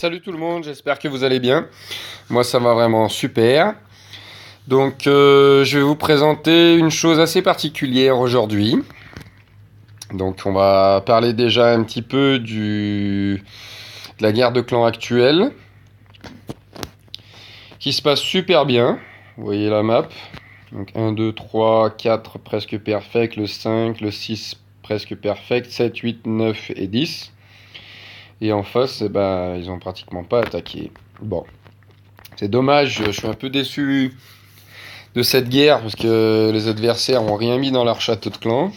Salut tout le monde, j'espère que vous allez bien. Moi ça va vraiment super. Donc je vais vous présenter une chose assez particulière aujourd'hui. Donc on va parler déjà un petit peu de la guerre de clans actuelle, qui se passe super bien. Vous voyez la map. Donc 1, 2, 3, 4 presque perfect, le 5, le 6 presque perfect, 7, 8, 9 et 10. Et en face, ils ont pratiquement pas attaqué. Bon, c'est dommage, je suis un peu déçu de cette guerre parce que les adversaires ont rien mis dans leur château de clan.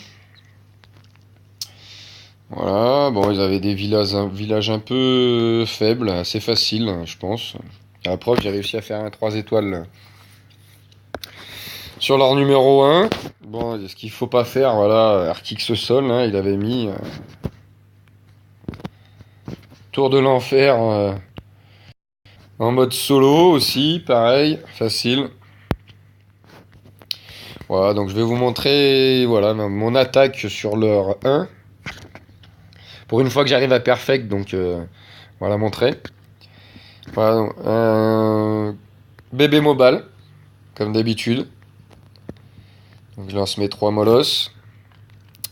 Voilà, bon, ils avaient des villages un peu faibles, assez faciles, je pense. À la preuve, j'ai réussi à faire un 3 étoiles sur leur numéro 1. Bon, ce qu'il faut pas faire, voilà, Arkix Sol, hein, il avait mis Tour de l'Enfer en mode solo aussi, pareil, facile. Voilà, donc je vais vous montrer voilà, mon attaque sur leur 1. Pour une fois que j'arrive à perfect, donc voilà, montrer. Voilà, donc, bébé mobile, comme d'habitude. Donc je lance mes 3 molosses.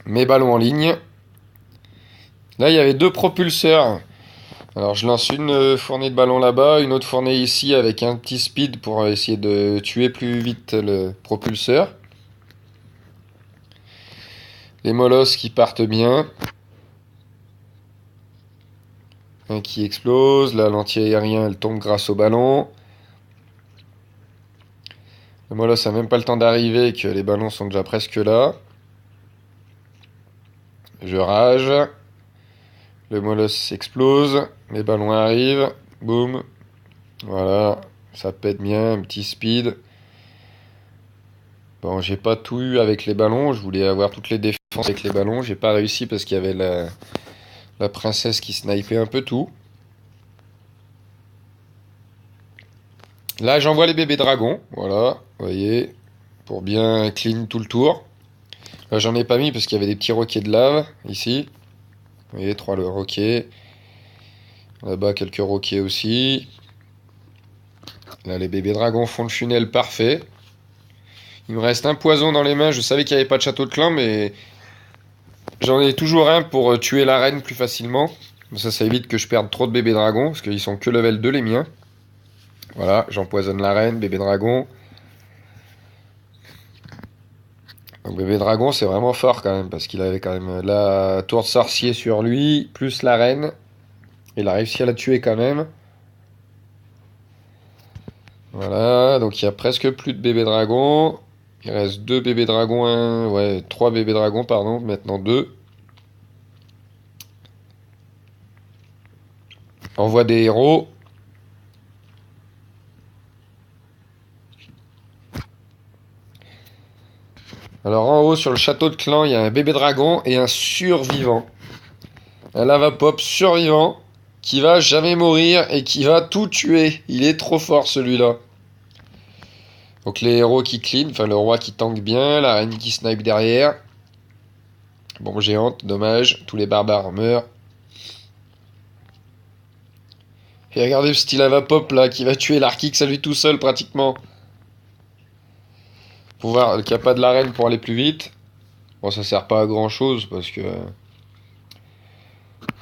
Mes ballons en ligne. Là, il y avait 2 propulseurs. Alors je lance une fournée de ballons là-bas, une autre fournée ici avec un petit speed pour essayer de tuer plus vite le propulseur. Les molosses qui partent bien. Un qui explose, là l'anti-aérien elle tombe grâce au ballon. Le molosse a même pas le temps d'arriver que les ballons sont déjà presque là. Je rage. Le molosse explose. Les ballons arrivent. Boum. Voilà. Ça pète bien. Un petit speed. Bon, j'ai pas tout eu avec les ballons. Je voulais avoir toutes les défenses avec les ballons. J'ai pas réussi parce qu'il y avait la princesse qui snipait un peu tout. Là, j'envoie les bébés dragons. Voilà. Vous voyez. Pour bien clean tout le tour. Là, j'en ai pas mis parce qu'il y avait des petits roquets de lave ici. Vous voyez, 3 roquets. Là-bas, quelques roquets aussi. Là, les bébés dragons font le funnel parfait. Il me reste un poison dans les mains. Je savais qu'il n'y avait pas de château de clan, mais j'en ai toujours un pour tuer la reine plus facilement. Ça évite que je perde trop de bébés dragons, parce qu'ils sont que level 2 les miens. Voilà, j'empoisonne la reine, bébé dragon. Donc bébé dragon, c'est vraiment fort quand même, parce qu'il avait quand même la tour de sorcier sur lui, plus la reine. Il a réussi à la tuer quand même. Voilà, donc il y a presque plus de bébés dragons. Il reste 2 bébés dragons, ouais, 3 bébés dragons, pardon, maintenant 2. Envoie des héros. Alors en haut sur le château de clan, il y a un bébé dragon et un survivant. Un lava pop survivant qui va jamais mourir et qui va tout tuer. Il est trop fort celui-là. Donc les héros qui clean, enfin le roi qui tank bien, la reine qui snipe derrière. Bombe géante, dommage, tous les barbares meurent. Et regardez ce petit lava pop là qui va tuer l'Arkix à lui tout seul pratiquement. Pouvoir, qu'il n'y a pas de l'arène pour aller plus vite. Bon, ça sert pas à grand chose parce que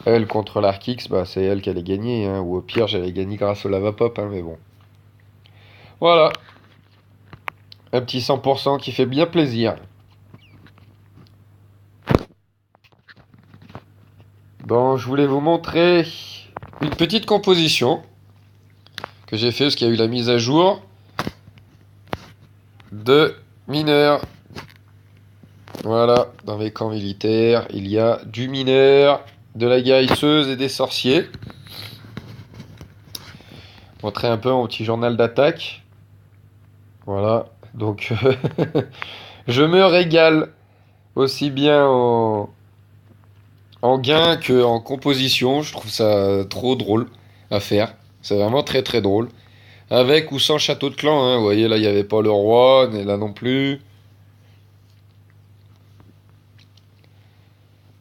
elle contre l'Arkix, c'est elle qui allait gagner. Hein. Ou au pire, j'allais gagner grâce au lava pop, hein, mais bon. Voilà. Un petit 100% qui fait bien plaisir. Bon, je voulais vous montrer une petite composition que j'ai fait parce qu'il y a eu la mise à jour de mineurs. Voilà, dans mes camps militaires, il y a du mineur, de la guérisseuse et des sorciers. Montrer un peu mon petit journal d'attaque. Voilà, donc je me régale aussi bien en gain qu'en composition. Je trouve ça trop drôle à faire. C'est vraiment très très drôle. Avec ou sans château de clan, hein. Vous voyez, là, il n'y avait pas le roi, et là non plus.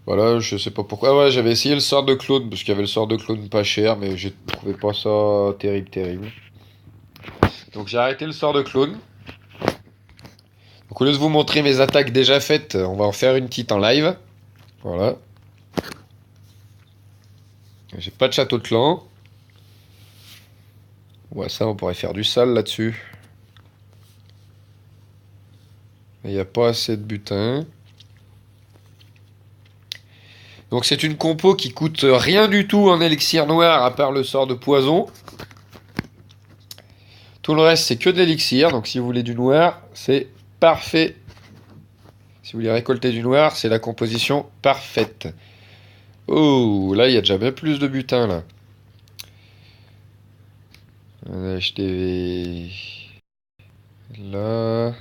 Voilà, je sais pas pourquoi. Ah ouais, j'avais essayé le sort de clone, parce qu'il y avait le sort de clone pas cher, mais j'ai trouvé pas ça terrible, terrible. Donc j'ai arrêté le sort de clone. Donc au lieu de vous montrer mes attaques déjà faites, on va en faire une petite en live. Voilà. J'ai pas de château de clan. Ouais, ça, on pourrait faire du sale là-dessus. Il n'y a pas assez de butin. Donc c'est une compo qui coûte rien du tout en élixir noir, à part le sort de poison. Tout le reste, c'est que de l'élixir. Donc si vous voulez du noir, c'est parfait. Si vous voulez récolter du noir, c'est la composition parfaite. Oh, là, il y a déjà bien plus de butin, là. On a acheté... Là...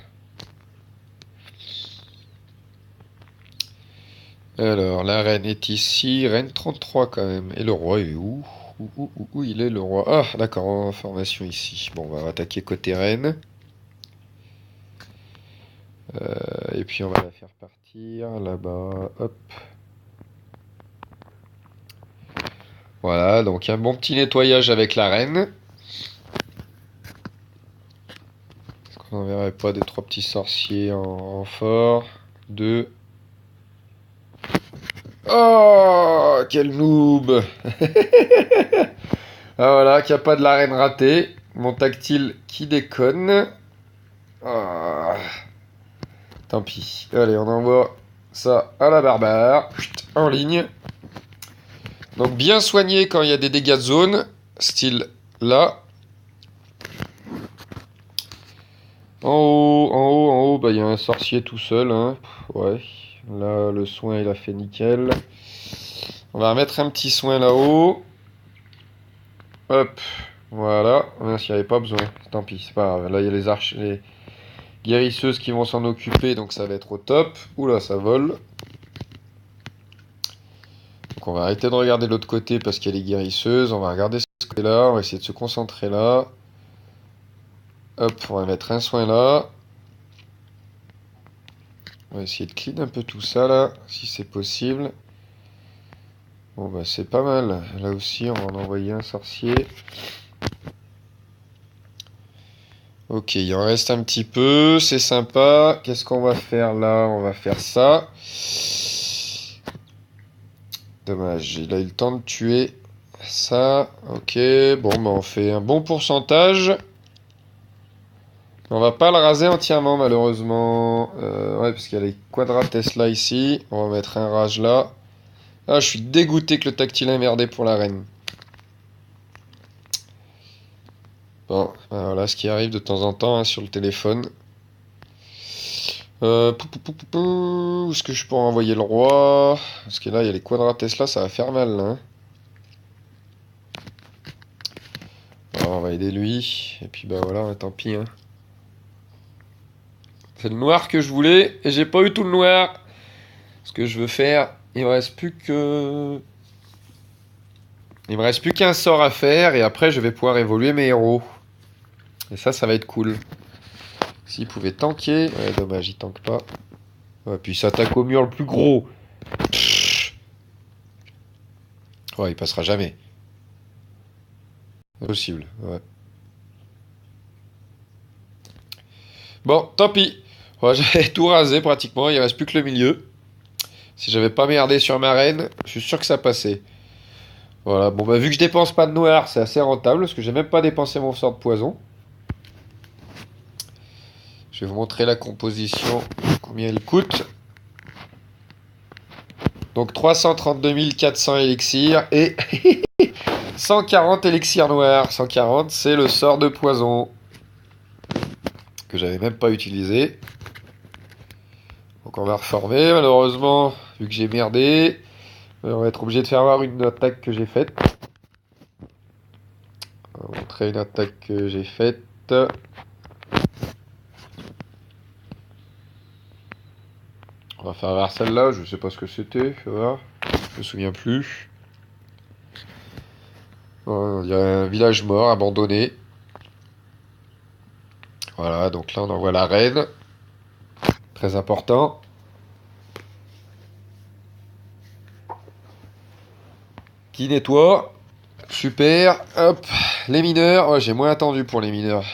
Alors, la reine est ici. Reine 33, quand même. Et le roi est où? Où il est, le roi? Ah, d'accord, en formation ici. Bon, on va attaquer côté reine. Et puis, on va la faire partir. Là-bas, hop. Voilà, donc un bon petit nettoyage avec la reine. Est-ce qu'on n'enverrait pas des 3 petits sorciers en renfort? 2. Oh, quel noob! Ah voilà, qu'il n'y a pas de la reine ratée. Mon tactile qui déconne. Ah, tant pis. Allez, on envoie ça à la barbare. Chut, en ligne. Donc bien soigné quand il y a des dégâts de zone. Style là. En haut, bah il y a un sorcier tout seul. Hein. Ouais. Là, le soin, il a fait nickel. On va remettre un petit soin là-haut. Hop. Voilà. S'il n'y avait pas besoin. Tant pis, c'est pas grave. Là, il y a les guérisseuses qui vont s'en occuper, donc ça va être au top. Oula, ça vole. Donc on va arrêter de regarder l'autre côté parce qu'il y a les guérisseuses. On va regarder ce côté-là. On va essayer de se concentrer là. Hop, on va mettre un soin là. On va essayer de clean un peu tout ça là, si c'est possible. Bon bah c'est pas mal. Là aussi, on va en envoyer un sorcier. Ok, il en reste un petit peu, c'est sympa. Qu'est-ce qu'on va faire là? On va faire ça. Dommage, il a eu le temps de tuer ça. Ok, bon, bah on fait un bon pourcentage. On va pas le raser entièrement, malheureusement. Ouais, parce qu'il y a les quadrates là ici. On va mettre un rage là. Ah, je suis dégoûté que le tactile ait merdé pour la reine. Bon, bah voilà ce qui arrive de temps en temps hein, sur le téléphone. Où est-ce que je pourrais envoyer le roi? Parce que là, il y a les quadrates là, ça va faire mal. Hein. Alors, on va aider lui. Et puis bah voilà, tant pis. Hein. C'est le noir que je voulais et j'ai pas eu tout le noir. Ce que je veux faire, il me reste plus que... Il me reste plus qu'un sort à faire et après je vais pouvoir évoluer mes héros. Et ça va être cool. S'il pouvait tanker... Ouais, dommage, il tank pas. Ouais, puis il s'attaque au mur le plus gros. Ouais, il passera jamais. Impossible, ouais. Bon, tant pis. Ouais, j'avais tout rasé pratiquement, il reste plus que le milieu. Si j'avais pas merdé sur ma reine, je suis sûr que ça passait. Voilà, bon bah vu que je dépense pas de noir, c'est assez rentable, parce que j'ai même pas dépensé mon sort de poison. Je vais vous montrer la composition, combien elle coûte. Donc 332 400 élixirs et 140 élixirs noirs. 140, c'est le sort de poison. Que j'avais même pas utilisé. Donc on va reformer, malheureusement, vu que j'ai merdé. On va être obligé de faire voir une attaque que j'ai faite. On va montrer une attaque que j'ai faite. On va faire voir celle-là, je sais pas ce que c'était, je me souviens plus. Il y a un village mort, abandonné. Voilà, donc là on envoie la reine. Très important. Petit nettoie. Super. Hop. Les mineurs. Ouais, j'ai moins attendu pour les mineurs.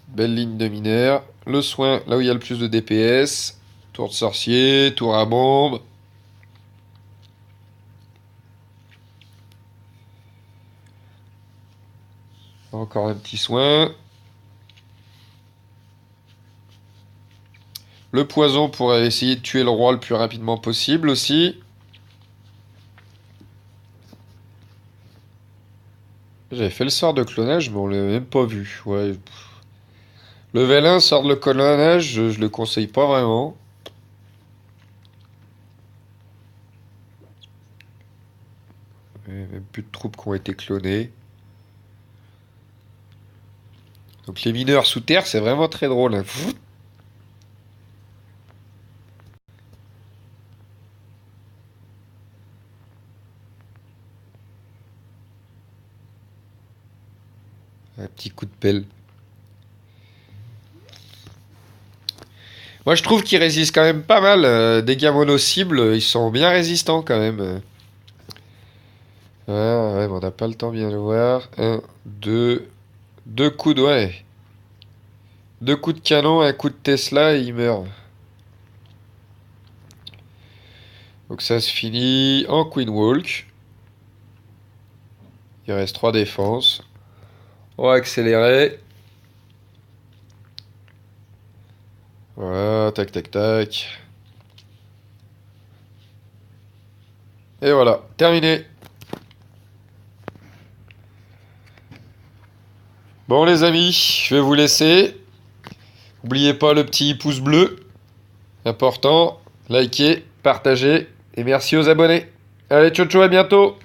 Belle ligne de mineurs. Le soin, là où il y a le plus de DPS. Tour de sorcier. Tour à bombe. Encore un petit soin. Le poison pour essayer de tuer le roi le plus rapidement possible aussi. J'avais fait le sort de clonage, mais on l'a même pas vu. Ouais. Level 1, sort de clonage, je le conseille pas vraiment. Même plus de troupes qui ont été clonées. Donc les mineurs sous terre, c'est vraiment très drôle. Hein. Un petit coup de pelle. Moi, je trouve qu'ils résistent quand même pas mal. Dégâts mono-cibles, ils sont bien résistants quand même. Ouais, ouais, mais on n'a pas le temps de bien le voir. Un, deux. Deux coups de... Ouais. Deux coups de canon, un coup de Tesla et il meurt. Donc ça se finit en Queen Walk. Il reste 3 défenses. On va accélérer. Voilà, tac, tac, tac. Et voilà, terminé. Bon les amis, je vais vous laisser. N'oubliez pas le petit pouce bleu. Important. Likez, partagez. Et merci aux abonnés. Allez, ciao ciao, à bientôt.